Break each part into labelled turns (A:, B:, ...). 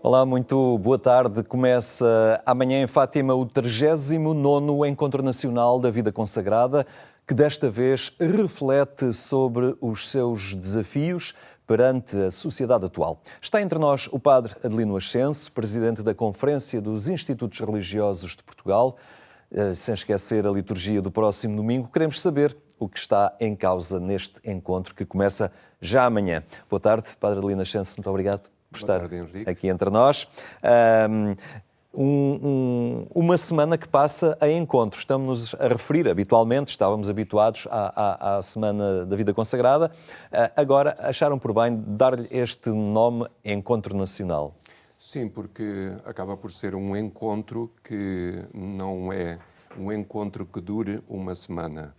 A: Olá, muito boa tarde. Começa amanhã em Fátima o 39º Encontro Nacional da Vida Consagrada, que desta vez reflete sobre os seus desafios perante a sociedade atual. Está entre nós o Padre Adelino Ascenso, presidente da Conferência dos Institutos Religiosos de Portugal. Sem esquecer a liturgia do próximo domingo, queremos saber o que está em causa neste encontro que começa já amanhã. Boa tarde, Padre Adelino Ascenso, muito obrigado por estar aqui entre nós. Uma semana que passa a encontro. Estamos-nos a referir habitualmente, estávamos habituados à Semana da Vida Consagrada. Agora acharam por bem dar-lhe este nome Encontro Nacional?
B: Sim, porque acaba por ser um encontro que não é um encontro que dure uma semana.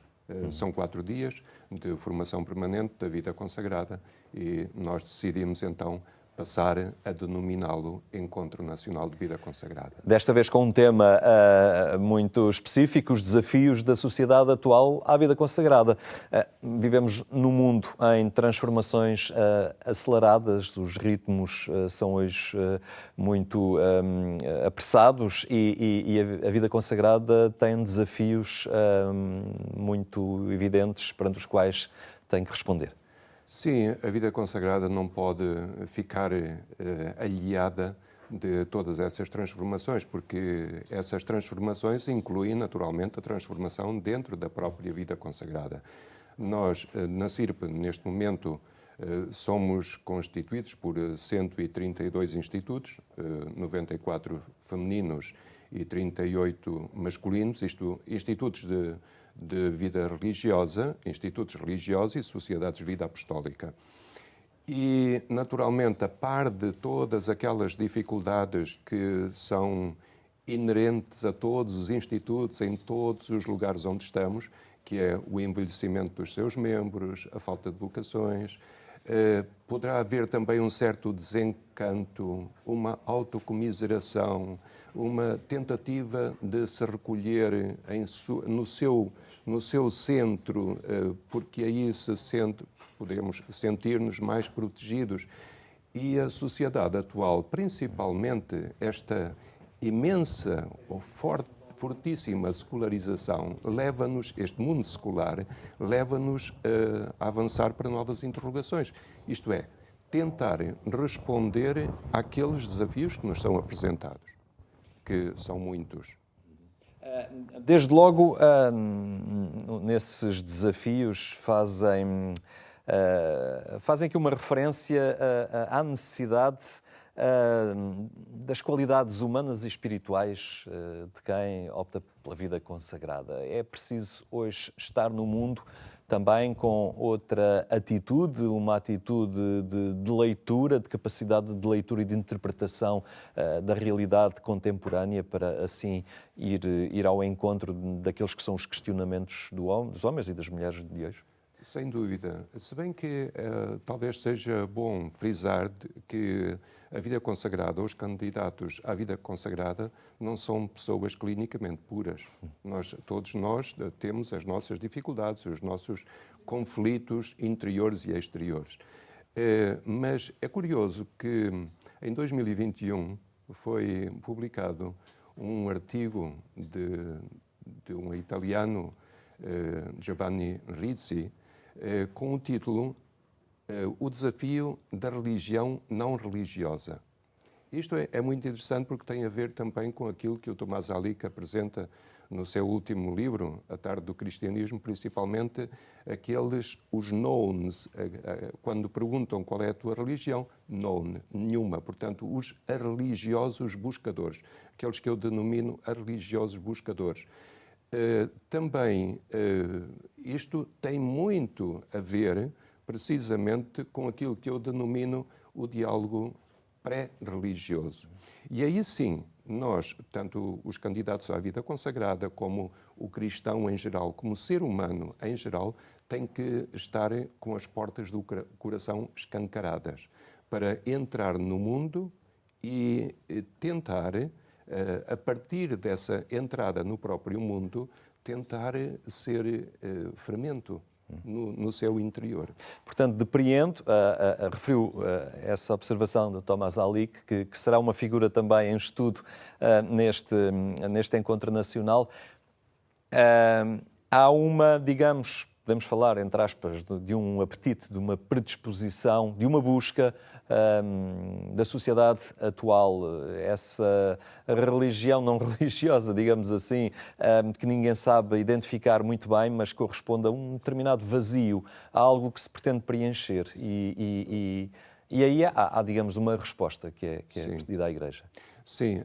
B: São 4 dias de formação permanente da vida consagrada e nós decidimos então passar a denominá-lo Encontro Nacional de Vida Consagrada.
A: Desta vez com um tema muito específico, os desafios da sociedade atual à vida consagrada. Vivemos num mundo em transformações aceleradas, os ritmos são hoje muito apressados e a vida consagrada tem desafios muito evidentes perante os quais tem que responder.
B: Sim, a vida consagrada não pode ficar aliada de todas essas transformações, porque essas transformações incluem naturalmente a transformação dentro da própria vida consagrada. Nós, na CIRP, neste momento, somos constituídos por 132 institutos, 94 femininos e 38 masculinos, institutos de vida religiosa, institutos religiosos e sociedades de vida apostólica. E, naturalmente, a par de todas aquelas dificuldades que são inerentes a todos os institutos, em todos os lugares onde estamos, que é o envelhecimento dos seus membros, a falta de vocações, poderá haver também um certo desencanto, uma autocomiseração, uma tentativa de se recolher no seu centro, porque aí podemos sentir-nos mais protegidos. E a sociedade atual, principalmente esta imensa ou fortíssima secularização, este mundo secular, leva-nos a avançar para novas interrogações. Isto é, tentar responder àqueles desafios que nos são apresentados, que são muitos.
A: Desde logo, nesses desafios fazem aqui uma referência à necessidade das qualidades humanas e espirituais de quem opta pela vida consagrada. É preciso hoje estar no mundo também com outra atitude, uma atitude de leitura, de capacidade de leitura e de interpretação da realidade contemporânea para assim ir ao encontro daqueles que são os questionamentos dos homens e das mulheres de hoje?
B: Sem dúvida. Se bem que talvez seja bom frisar que a vida consagrada, os candidatos à vida consagrada, não são pessoas clinicamente puras. Todos nós temos as nossas dificuldades, os nossos conflitos interiores e exteriores. Mas é curioso que em 2021 foi publicado um artigo de um italiano, Giovanni Ricci, com o título O Desafio da Religião Não Religiosa. Isto é muito interessante porque tem a ver também com aquilo que o Tomás Alic apresenta no seu último livro, A Tarde do Cristianismo, principalmente os knowns, quando perguntam qual é a tua religião, known, nenhuma. Portanto, os religiosos buscadores, aqueles que eu denomino religiosos buscadores. Também isto tem muito a ver precisamente com aquilo que eu denomino o diálogo pré-religioso. E aí sim, nós, tanto os candidatos à vida consagrada como o cristão em geral, como o ser humano em geral, tem que estar com as portas do coração escancaradas para entrar no mundo e tentar, a partir dessa entrada no próprio mundo, tentar ser fermento no seu interior.
A: Portanto, depreendo, referiu essa observação do Thomas Alick, que será uma figura também em estudo neste encontro nacional. Há uma, digamos, podemos falar, entre aspas, de um apetite, de uma predisposição, de uma busca da sociedade atual, essa religião não religiosa, digamos assim, que ninguém sabe identificar muito bem, mas corresponde a um determinado vazio, a algo que se pretende preencher. E aí há, digamos, uma resposta que é pedida à Igreja.
B: Sim,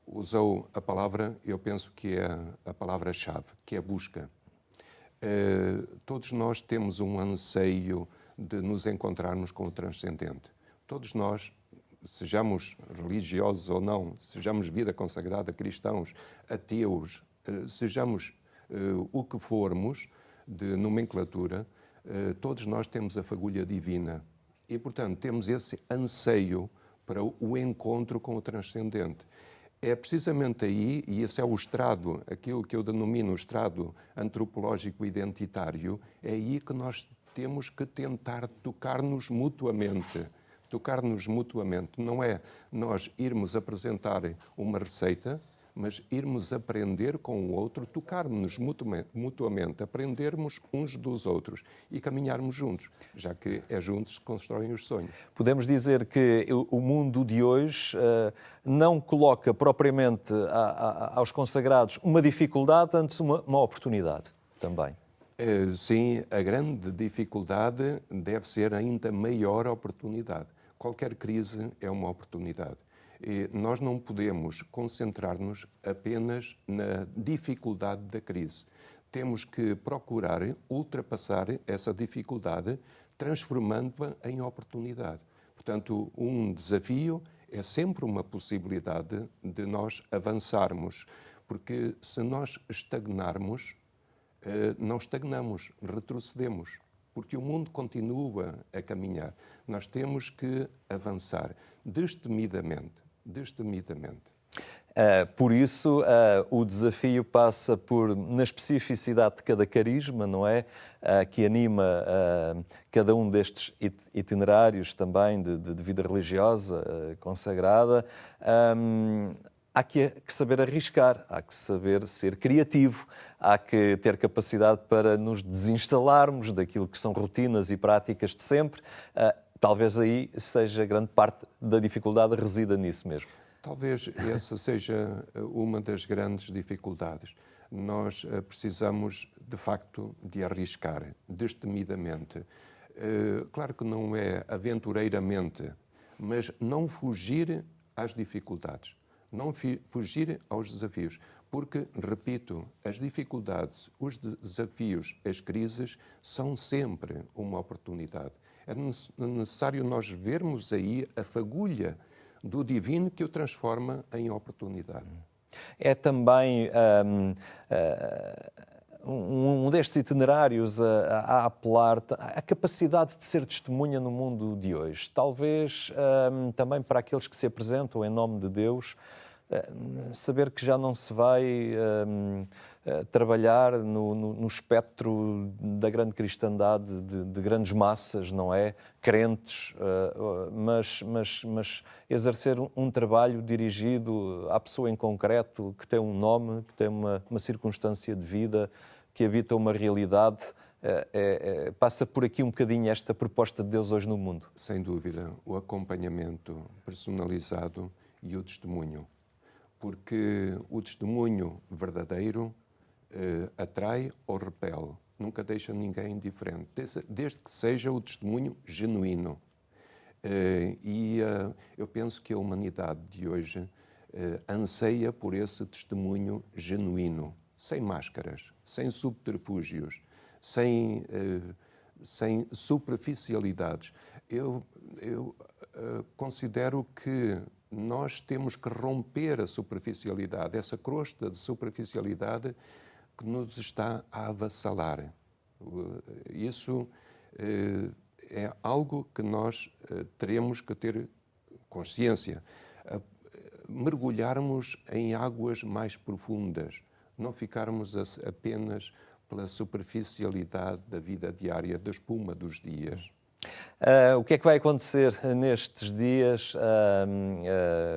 B: usou a palavra, eu penso que é a palavra-chave, que é busca. Todos nós temos um anseio de nos encontrarmos com o transcendente. Todos nós, sejamos religiosos ou não, sejamos vida consagrada, cristãos, ateus, sejamos o que formos de nomenclatura, todos nós temos a fagulha divina. E, portanto, temos esse anseio para o encontro com o transcendente. É precisamente aí, e esse é o estrado, aquilo que eu denomino o estrado antropológico identitário, é aí que nós temos que tentar tocar-nos mutuamente. Tocar-nos mutuamente. Não é nós irmos apresentar uma receita, mas irmos aprender com o outro, tocarmos-nos mutuamente, aprendermos uns dos outros e caminharmos juntos, já que é juntos que constroem os sonhos.
A: Podemos dizer que o mundo de hoje não coloca propriamente aos consagrados uma dificuldade, antes uma oportunidade também.
B: Sim, a grande dificuldade deve ser ainda maior oportunidade. Qualquer crise é uma oportunidade. E nós não podemos concentrar-nos apenas na dificuldade da crise. Temos que procurar ultrapassar essa dificuldade, transformando-a em oportunidade. Portanto, um desafio é sempre uma possibilidade de nós avançarmos, porque se nós estagnarmos, não estagnamos, retrocedemos, porque o mundo continua a caminhar. Nós temos que avançar destemidamente.
A: Por isso, o desafio passa por, na especificidade de cada carisma, não é? Que anima cada um destes itinerários também de vida religiosa consagrada. Há que saber arriscar, há que saber ser criativo, há que ter capacidade para nos desinstalarmos daquilo que são rotinas e práticas de sempre. Talvez aí seja grande parte da dificuldade resida nisso mesmo.
B: Talvez essa seja uma das grandes dificuldades. Nós precisamos, de facto, de arriscar, destemidamente. Claro que não é aventureiramente, mas não fugir às dificuldades, não fugir aos desafios. Porque, repito, as dificuldades, os desafios, as crises são sempre uma oportunidade. É necessário nós vermos aí a fagulha do divino que o transforma em oportunidade.
A: É também um destes itinerários a apelar à capacidade de ser testemunha no mundo de hoje. Talvez também para aqueles que se apresentam em nome de Deus, saber que já não se vai trabalhar no espectro da grande cristandade, de grandes massas, não é? Crentes, mas exercer um trabalho dirigido à pessoa em concreto, que tem um nome, que tem uma circunstância de vida, que habita uma realidade. Passa por aqui um bocadinho esta proposta de Deus hoje no mundo.
B: Sem dúvida, o acompanhamento personalizado e o testemunho. Porque o testemunho verdadeiro atrai ou repele, nunca deixa ninguém indiferente, desde que seja o testemunho genuíno. Eu penso que a humanidade de hoje anseia por esse testemunho genuíno, sem máscaras, sem subterfúgios, sem superficialidades. Eu considero que nós temos que romper a superficialidade, essa crosta de superficialidade que nos está a avassalar. Isso é algo que nós teremos que ter consciência. Mergulharmos em águas mais profundas, não ficarmos apenas pela superficialidade da vida diária, da espuma dos dias.
A: O que é que vai acontecer nestes dias?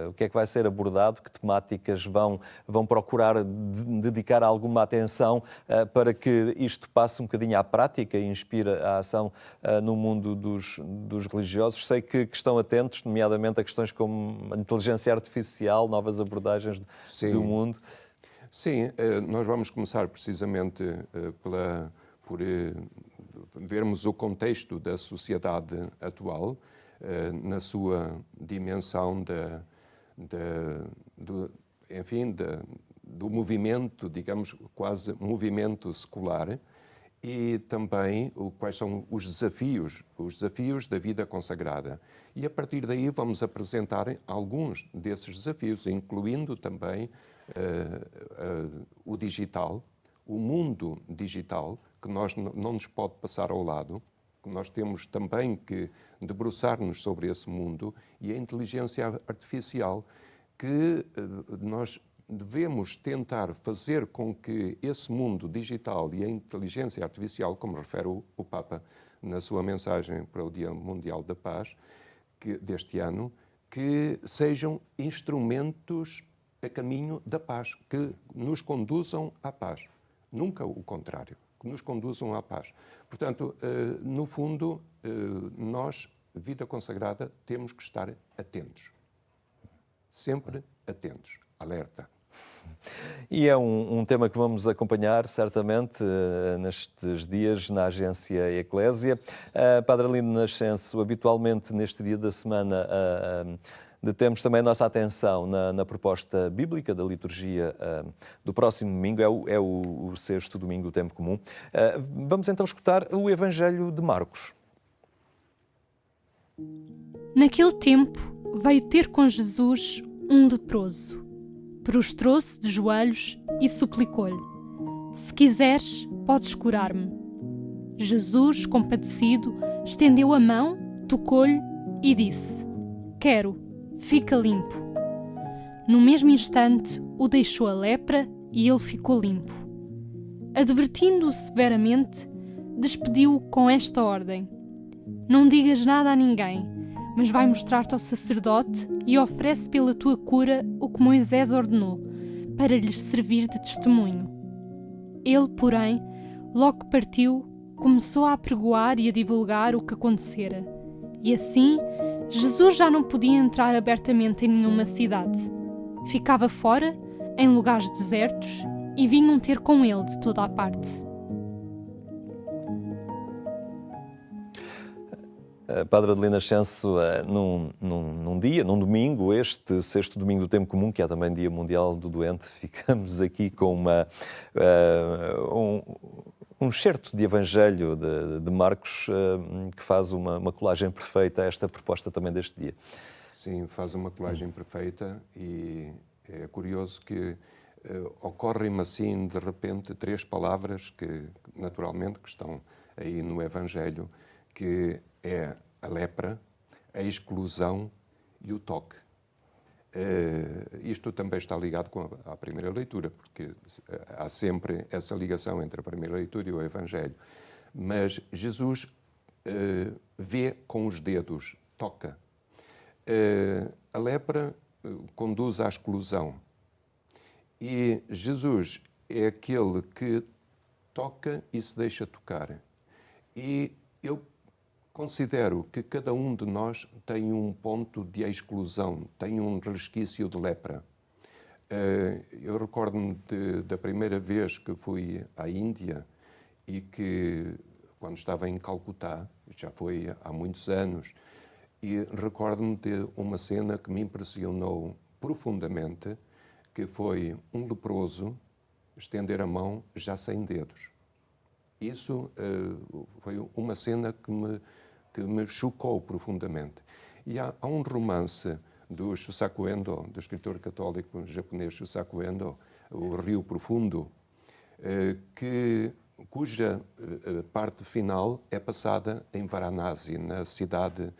A: O que é que vai ser abordado? Que temáticas vão procurar dedicar alguma atenção para que isto passe um bocadinho à prática e inspire a ação no mundo dos religiosos? Sei que estão atentos, nomeadamente a questões como a inteligência artificial, novas abordagens do mundo.
B: Sim, nós vamos começar precisamente por vermos o contexto da sociedade atual, na sua dimensão do movimento, digamos, quase movimento secular, e também quais são os desafios da vida consagrada. E a partir daí vamos apresentar alguns desses desafios, incluindo também o digital, o mundo digital, que não nos pode passar ao lado, que nós temos também que debruçar-nos sobre esse mundo, e a inteligência artificial, que nós devemos tentar fazer com que esse mundo digital e a inteligência artificial, como refere o Papa na sua mensagem para o Dia Mundial da Paz deste ano, que sejam instrumentos a caminho da paz, que nos conduzam à paz. Nunca o contrário, que nos conduzam à paz. Portanto, no fundo, nós, vida consagrada, temos que estar atentos. Sempre atentos. Alerta.
A: E é um tema que vamos acompanhar, certamente, nestes dias na agência Eclésia. Padre Arlindo Nascenso, habitualmente neste dia da semana detemos também a nossa atenção na proposta bíblica da liturgia do próximo domingo, é o sexto domingo do tempo comum. Vamos então escutar o Evangelho de Marcos.
C: Naquele tempo veio ter com Jesus um leproso. Prostrou-se de joelhos e suplicou-lhe: Se quiseres, podes curar-me. Jesus, compadecido, estendeu a mão, tocou-lhe e disse: Quero, fica limpo. No mesmo instante, o deixou a lepra e ele ficou limpo. Advertindo-o severamente, despediu-o com esta ordem: Não digas nada a ninguém, mas vai mostrar-te ao sacerdote e oferece pela tua cura o que Moisés ordenou, para lhes servir de testemunho. Ele, porém, logo que partiu, começou a apregoar e a divulgar o que acontecera. E assim, Jesus já não podia entrar abertamente em nenhuma cidade. Ficava fora, em lugares desertos, e vinham ter com ele de toda a parte.
A: Padre Arlindo Nascenso, num domingo, este sexto domingo do tempo comum, que é também Dia Mundial do Doente, ficamos aqui com um excerto de Evangelho de Marcos que faz uma colagem perfeita a esta proposta também deste dia.
B: Sim, faz uma colagem perfeita, e é curioso que ocorrem-me assim, de repente, 3 palavras que, naturalmente, que estão aí no Evangelho, que é a lepra, a exclusão e o toque. Isto também está ligado à primeira leitura, porque há sempre essa ligação entre a primeira leitura e o Evangelho. Mas Jesus vê com os dedos, toca. A lepra conduz à exclusão. E Jesus é aquele que toca e se deixa tocar. E eu considero que cada um de nós tem um ponto de exclusão, tem um resquício de lepra. Eu recordo-me da primeira vez que fui à Índia e que, quando estava em Calcutá, já foi há muitos anos, e recordo-me de uma cena que me impressionou profundamente, que foi um leproso estender a mão já sem dedos. Isso foi uma cena que me chocou profundamente. E há um romance do Shusaku Endo, do escritor católico japonês Shusaku Endo, O Rio Profundo, cuja parte final é passada em Varanasi, na cidade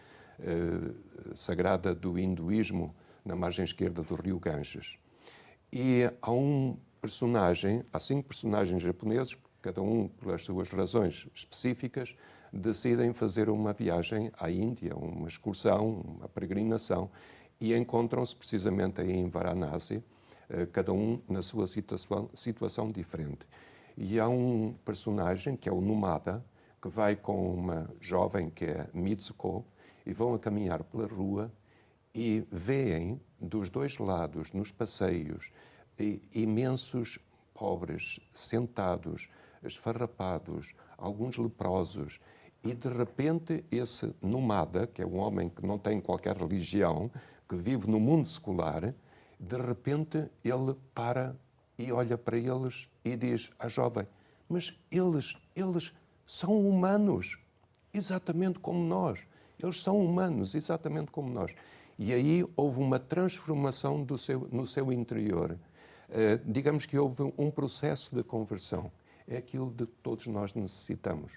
B: sagrada do hinduísmo, na margem esquerda do rio Ganges. E há há 5 personagens japoneses cada um pelas suas razões específicas, decidem fazer uma viagem à Índia, uma excursão, uma peregrinação, e encontram-se precisamente aí em Varanasi, cada um na sua situação diferente. E há um personagem, que é o Numada, que vai com uma jovem, que é Mitsuko, e vão a caminhar pela rua e veem dos dois lados, nos passeios, imensos pobres, sentados, esfarrapados, alguns leprosos, e de repente esse Numada, que é um homem que não tem qualquer religião, que vive no mundo secular, de repente ele para e olha para eles e diz à jovem: mas eles são humanos, exatamente como nós. Eles são humanos, exatamente como nós. E aí houve uma transformação no seu interior. Digamos que houve um processo de conversão. É aquilo de que todos nós necessitamos.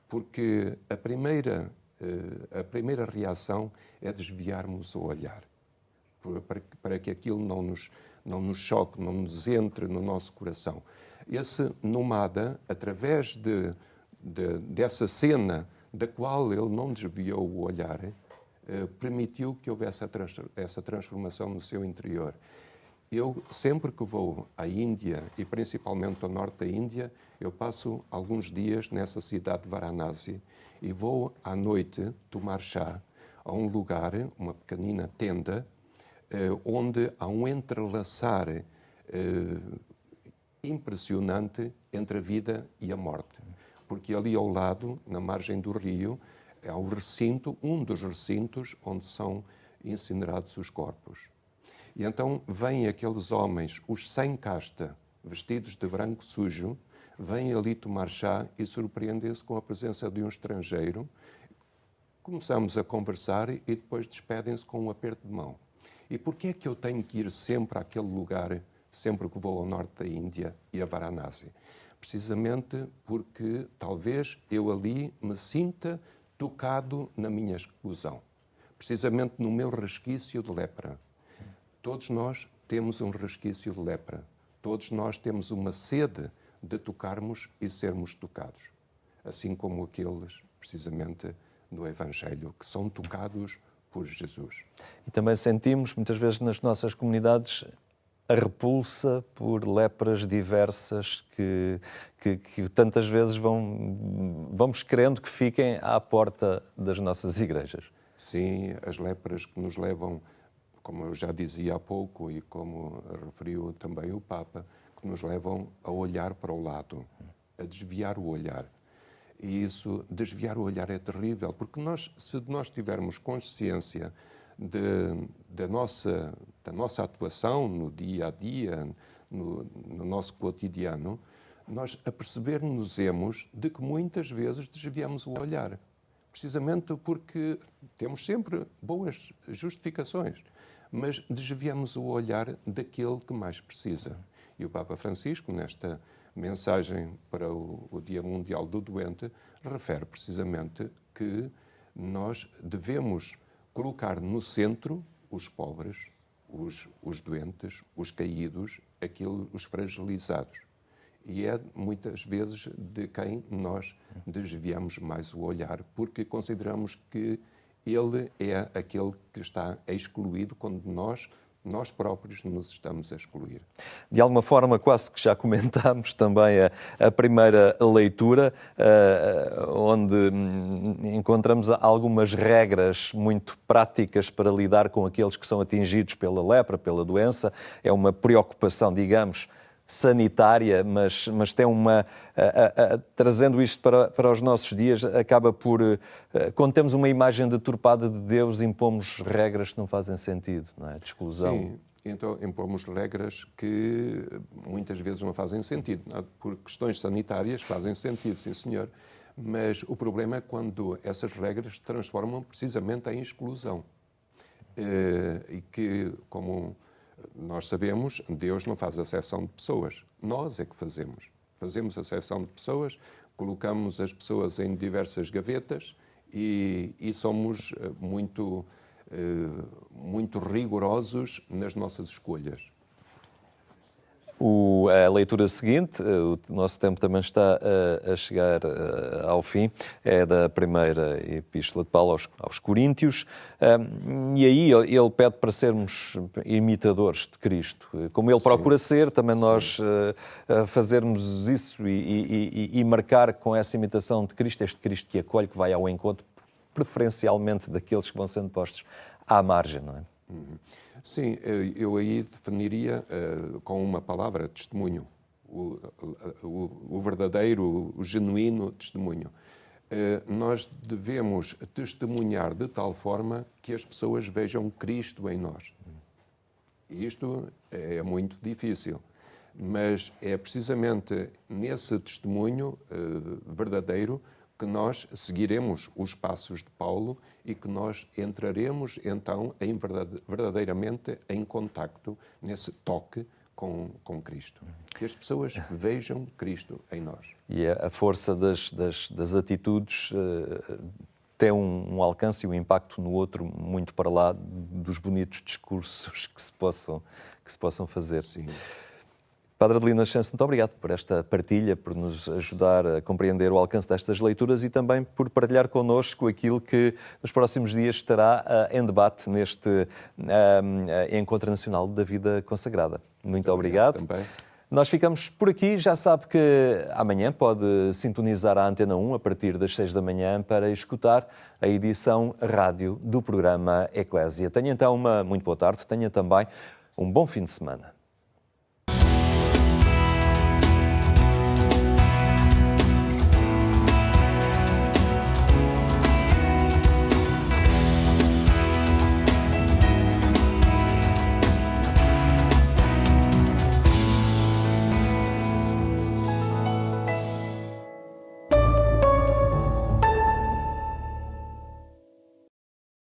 B: Porque a primeira reação é desviarmos o olhar, para que aquilo não nos choque, não nos entre no nosso coração. Esse Numada, através dessa cena da qual ele não desviou o olhar, permitiu que houvesse essa transformação no seu interior. Eu, sempre que vou à Índia, e principalmente ao norte da Índia, eu passo alguns dias nessa cidade de Varanasi e vou à noite tomar chá a um lugar, uma pequenina tenda, onde há um entrelaçar impressionante entre a vida e a morte. Porque ali ao lado, na margem do rio, há o recinto, um dos recintos onde são incinerados os corpos. E então vêm aqueles homens, os sem casta, vestidos de branco sujo, vêm ali tomar chá e surpreendem-se com a presença de um estrangeiro. Começamos a conversar e depois despedem-se com um aperto de mão. E porquê é que eu tenho que ir sempre àquele lugar, sempre que vou ao norte da Índia e a Varanasi? Precisamente porque talvez eu ali me sinta tocado na minha exclusão. Precisamente no meu resquício de lepra. Todos nós temos um resquício de lepra. Todos nós temos uma sede de tocarmos e sermos tocados. Assim como aqueles, precisamente, do Evangelho, que são tocados por Jesus.
A: E também sentimos, muitas vezes nas nossas comunidades, a repulsa por lepras diversas que tantas vezes vamos querendo que fiquem à porta das nossas igrejas.
B: Sim, as lepras que nos levam, como eu já dizia há pouco e como referiu também o Papa, que nos levam a olhar para o lado, a desviar o olhar. E isso, desviar o olhar, é terrível, porque se nós tivermos consciência da nossa atuação no dia a dia, no nosso cotidiano, nós apercebermos-nos de que muitas vezes desviamos o olhar, precisamente porque temos sempre boas justificações, mas desviamos o olhar daquele que mais precisa. E o Papa Francisco, nesta mensagem para o Dia Mundial do Doente, refere precisamente que nós devemos colocar no centro os pobres, os doentes, os caídos, os fragilizados. E é muitas vezes de quem nós desviamos mais o olhar, porque consideramos que ele é aquele que está excluído quando nós próprios nos estamos a excluir.
A: De alguma forma, quase que já comentámos também a primeira leitura, onde encontramos algumas regras muito práticas para lidar com aqueles que são atingidos pela lepra, pela doença. É uma preocupação, digamos, sanitária, mas tem trazendo isto para os nossos dias, acaba por, quando temos uma imagem deturpada de Deus, impomos regras que não fazem sentido, não é? De exclusão.
B: Sim, então impomos regras que muitas vezes não fazem sentido. Por questões sanitárias fazem sentido, sim senhor, mas o problema é quando essas regras se transformam precisamente em exclusão. E que, como nós sabemos, Deus não faz acepção de pessoas. Nós é que fazemos. Fazemos acepção de pessoas, colocamos as pessoas em diversas gavetas e somos muito rigorosos nas nossas escolhas.
A: A leitura seguinte, o nosso tempo também está a chegar ao fim, é da primeira epístola de Paulo aos Coríntios, e aí ele pede para sermos imitadores de Cristo. Como ele procura ser, também nós fazermos isso e marcar com essa imitação de Cristo, este Cristo que acolhe, que vai ao encontro, preferencialmente daqueles que vão sendo postos à margem, não é?
B: Sim, eu aí definiria com uma palavra, testemunho. O verdadeiro, o genuíno testemunho. Nós devemos testemunhar de tal forma que as pessoas vejam Cristo em nós. Isto é muito difícil, mas é precisamente nesse testemunho verdadeiro que nós seguiremos os passos de Paulo e que nós entraremos então verdadeiramente em contacto, nesse toque com Cristo. Que as pessoas vejam Cristo em nós.
A: E a força das atitudes tem um alcance e um impacto no outro muito para lá dos bonitos discursos que se possam fazer.
B: Sim.
A: Padre Adelino Nascença, muito obrigado por esta partilha, por nos ajudar a compreender o alcance destas leituras e também por partilhar connosco aquilo que nos próximos dias estará em debate neste Encontro Nacional da Vida Consagrada. Muito obrigado.
B: Também.
A: Nós ficamos por aqui. Já sabe que amanhã pode sintonizar a Antena 1 a partir das 6 da manhã para escutar a edição rádio do programa Eclésia. Tenha então uma muito boa tarde, tenha também um bom fim de semana.